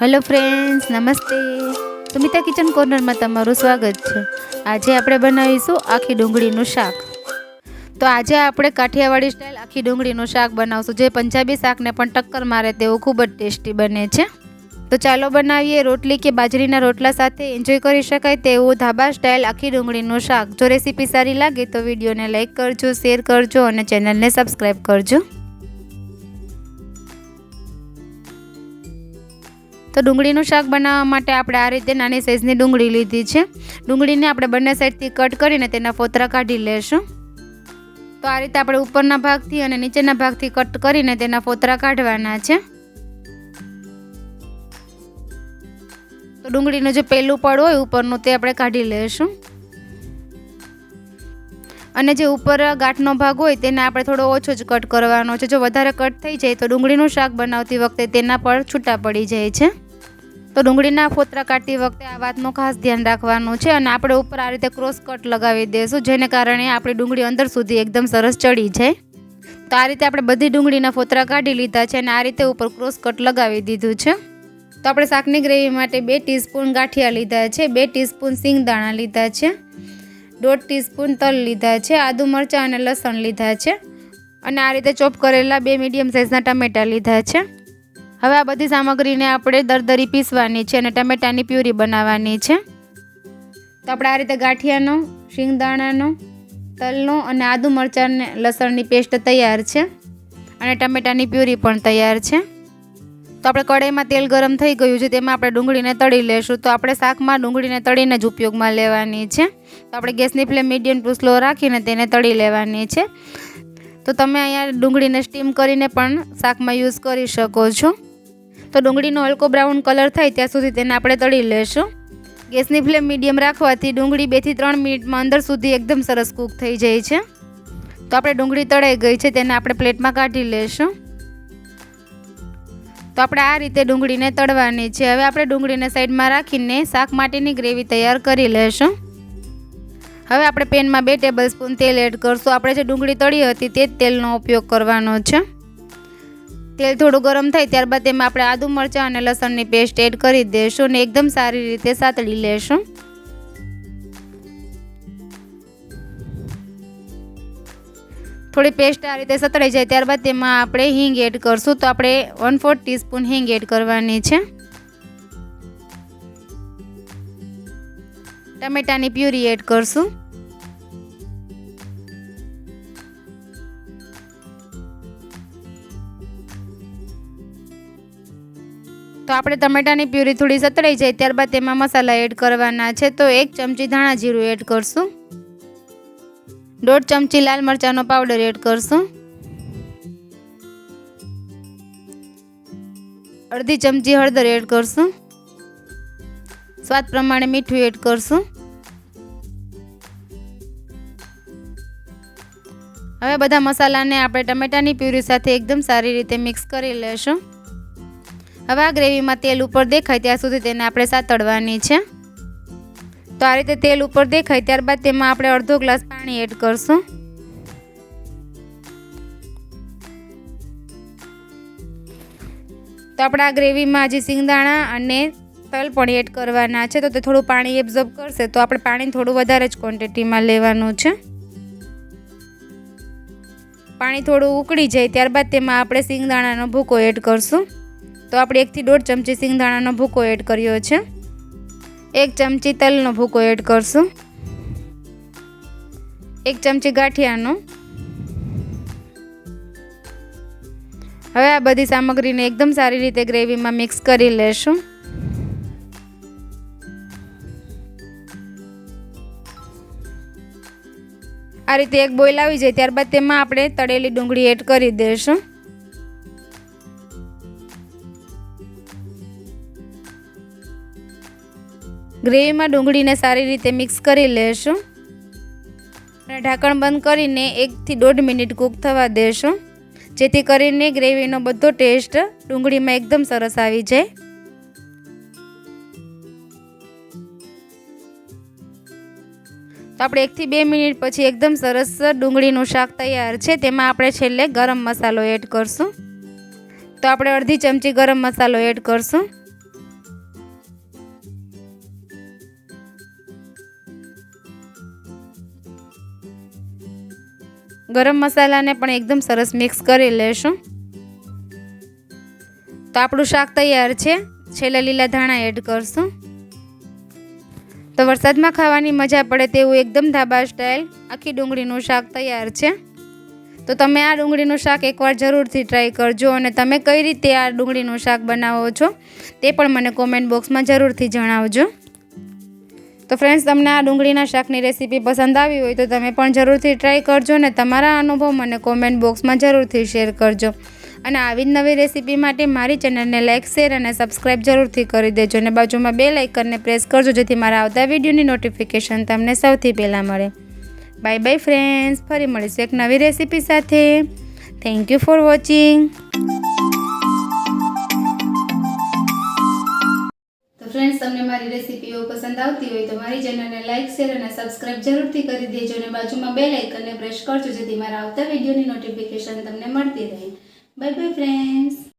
Hello friends, नमस्ते। Sumita kitchen corner में तमाરું स्वागत है। आज આપણે બનાવીશું આખી ડુંગળીનું શાક। તો આજે આપણે કાઠિયાવાડી સ્ટાઇલ આખી ડુંગળીનું શાક બનાવશું, જે પંજાબી શાકને પણ ટક્કર મારે તેવું ખૂબ જ ટેસ્ટી બને છે। તો ચાલો બનાવીએ। રોટલી કે બાજરીના રોટલા સાથે એન્જોય કરી શકાય તેવું ધાબા સ્ટાઇલ આખી ડુંગળીનું શાક। જો રેસીપી સારી લાગે તો વિડીયોને લાઇક કરજો, શેર કરજો અને ચેનલને સબસ્ક્રાઇબ કરજો। तो डूंगळीનું શાક બનાવવા માટે આપણે આ રીતે નાની સાઈઝની ડુંગળી લીધી છે। ડુંગળીને આપણે બંને સાઈડથી કટ કરીને તેના ફોતરા કાઢી લેશું। તો આ રીતે આપણે ઉપરના ભાગથી અને નીચેના ભાગથી કટ કરીને તેના ફોતરા કાઢવાના છે। તો ડુંગળીનું જે પહેલું પડ હોય ઉપરનું તે આપણે કાઢી લેશું અને જે ઉપર ગાંઠનો ભાગ હોય તેને આપણે થોડો ઓછો જ કટ કરવાનો છે। જો વધારે કટ થઈ જાય તો ડુંગળીનું શાક બનાવતી વખતે તેના પર છૂટા પડી જાય છે। તો ડુંગળીના ફોતરા કાઢતી વખતે આ વાતનું ખાસ ધ્યાન રાખવાનું છે અને આપણે ઉપર આ રીતે ક્રોસ કટ લગાવી દઈશું, જેને કારણે આપણી ડુંગળી અંદર સુધી એકદમ સરસ ચડી જાય। તો આ રીતે આપણે બધી ડુંગળીના ફોતરા કાઢી લીધા છે અને આ રીતે ઉપર ક્રોસ કટ લગાવી દીધું છે। તો આપણે શાકની ગ્રેવી માટે 2 ટીસ્પૂન ગાંઠિયા લીધા છે, 2 ટીસ્પૂન સિંગદાણા લીધા છે, 1/2 ટીસ્પૂન તલ લીધા છે, આદુ મરચાં અને લસણ લીધા છે અને આ રીતે ચોપ કરેલા 2 મીડિયમ સાઇઝના ટમેટા લીધા છે। હવે આ બધી સામગ્રીને આપણે દરદરી પીસવાની છે અને ટમેટાની પ્યુરી બનાવવાની છે। તો આપણે આ રીતે ગાંઠિયાનો, સિંગદાણાનો, તલનો અને આદુ મરચાં અને લસણની પેસ્ટ તૈયાર છે અને ટમેટાની પ્યુરી પણ તૈયાર છે। તો આપણે કઢાઈમાં તેલ ગરમ થઈ ગયું છે, તેમાં આપણે ડુંગળીને તળી લેશું। તો આપણે શાકમાં ડુંગળીને તળીને જ ઉપયોગમાં લેવાની છે। તો આપણે ગેસની ફ્લેમ મીડિયમ ટુ સ્લો રાખીને તેને તળી લેવાની છે। તો તમે અહીંયા ડુંગળીને સ્ટીમ કરીને પણ શાકમાં યુઝ કરી શકો છો। તો ડુંગળીનો હલકો બ્રાઉન કલર થાય ત્યાં સુધી તેને આપણે તળી લેશું। ગેસની ફ્લેમ મીડિયમ રાખવાથી ડુંગળી 2 થી 3 મિનિટમાં અંદર સુધી એકદમ સરસ કૂક થઈ જાય છે। તો આપણે ડુંગળી તળાઈ ગઈ છે, તેને આપણે પ્લેટમાં કાઢી લેશું। તો આપણે આ રીતે ડુંગળીને તળવાની છે। હવે આપણે ડુંગળીને સાઈડમાં રાખીને શાક માટેની ગ્રેવી તૈયાર કરી લેશું। હવે આપણે પેનમાં 2 ટેબલસ્પૂન તેલ એડ કરશું। આપણે જે ડુંગળી તળી હતી તે જ તેલનો ઉપયોગ કરવાનો છે। તેલ થોડું ગરમ થાય ત્યારબાદ તેમાં આપણે આદુ મરચાં અને લસણની પેસ્ટ એડ કરી દઈશું અને એકદમ સારી રીતે સાતળી લેશું। થોડી પેસ્ટ આ રીતે સતળાઈ જાય ત્યારબાદ તેમાં આપણે હિંગ એડ કરશું। તો આપણે 1/4 ટીસ્પૂન હિંગ એડ કરવાની છે। ટમેટાની પ્યુરી એડ કરશું। તો આપણે ટમેટાની પ્યુરી થોડી સતળાઈ જાય ત્યારબાદ તેમાં મસાલા એડ કરવાના છે। તો 1 ચમચી ધાણા જીરું એડ કરશું, 1/2 ચમચી લાલ મરચાંનો પાવડર એડ કરશું, 1/2 ચમચી હળદર એડ કરશું, સ્વાદ પ્રમાણે મીઠું એડ કરશું। હવે બધા મસાલાને આપણે ટમેટાની પ્યુરી સાથે એકદમ સારી રીતે મિક્સ કરી લેશું। હવે આ ગ્રેવીમાં તેલ ઉપર દેખાય ત્યાં સુધી તેને આપણે સાતળવાની છે। તો આ રીતે તેલ ઉપર દેખાય ત્યારબાદ તેમાં આપણે અડધો ગ્લાસ પાણી એડ કરશું। તો આપણે આ ગ્રેવીમાં હજી સિંગદાણા અને તલ પણ એડ કરવાના છે। તો તે થોડું પાણી એબ્ઝોર્બ કરશે, તો આપણે પાણી થોડું વધારે જ ક્વોન્ટિટીમાં લેવાનું છે। પાણી થોડું ઉકળી જાય ત્યારબાદ તેમાં આપણે સિંગદાણાનો ભૂકો એડ કરશું। તો આપણે 1 થી 1.5 ચમચી સિંગદાણાનો ભૂકો એડ કર્યો છે, 1 ચમચી તલનો ભૂકો એડ કરશું, 1 ચમચી ગાંઠિયાનો। હવે આ બધી સામગ્રીને એકદમ સારી રીતે ગ્રેવીમાં મિક્સ કરી લેશું। આ રીતે એક બોઇલ આવી જાય ત્યારબાદ તેમાં આપણે તળેલી ડુંગળી એડ કરી દઈશું। ગ્રેવીમાં ડુંગળીને સારી રીતે મિક્સ કરી લેશું અને ઢાંકણ બંધ કરીને 1 થી 1.5 મિનિટ કૂક થવા દેશું, જેથી કરીને ગ્રેવીનો બધો ટેસ્ટ ડુંગળીમાં એકદમ સરસ આવી જાય। તો આપણે 1 થી 2 મિનિટ પછી એકદમ સરસ ડુંગળીનું શાક તૈયાર છે। તેમાં આપણે છેલ્લે ગરમ મસાલો એડ કરશું। તો આપણે અડધી ચમચી ગરમ મસાલો એડ કરશું। ગરમ મસાલાને પણ એકદમ સરસ મિક્સ કરી લેશું. તો આપણું શાક તૈયાર છે. છેલ્લે લીલા ધાણા એડ કરશું. તો વરસાદમાં ખાવાની મજા પડે તેવું એકદમ ધાબા સ્ટાઇલ આખી ડુંગળીનું શાક તૈયાર છે. તો તમે આ ડુંગળીનું શાક એકવાર જરૂરથી ટ્રાય કરજો અને તમે કઈ રીતે આ ડુંગળીનું શાક બનાવો છો તે પણ મને કોમેન્ટ બોક્સમાં જરૂરથી જણાવજો. તો ફ્રેન્ડ્સ, તમને આ ડુંગળીના શાકની રેસીપી પસંદ આવી હોય તો તમે પણ જરૂરથી ટ્રાય કરજો અને તમારા અનુભવ મને કોમેન્ટ બોક્સમાં જરૂરથી શેર કરજો. અને આવી જ નવી રેસીપી માટે મારી ચેનલને લાઇક, શેર અને સબસ્ક્રાઈબ જરૂરથી કરી દેજો અને બાજુમાં બેલ આઇકનને પ્રેસ કરજો જેથી મારા આવતા વિડીયોની નોટિફિકેશન તમને સૌથી પહેલાં મળે. બાય બાય ફ્રેન્ડ્સ, ફરી મળીશું એક નવી રેસીપી સાથે. Thank you for watching. તો ફ્રેન્ડ્સ, તમને મારી રેસીપીઓ પસંદ આવતી હોય તો મારી ચેનલને લાઇક, શેર અને સબસ્ક્રાઇબ જરૂરથી કરી દેજો અને બાજુમાં બેલ આઇકનને પ્રેસ કરજો જેથી મારા આવતા વિડીયોની નોટિફિકેશન તમને મળતી રહે. Bye bye friends.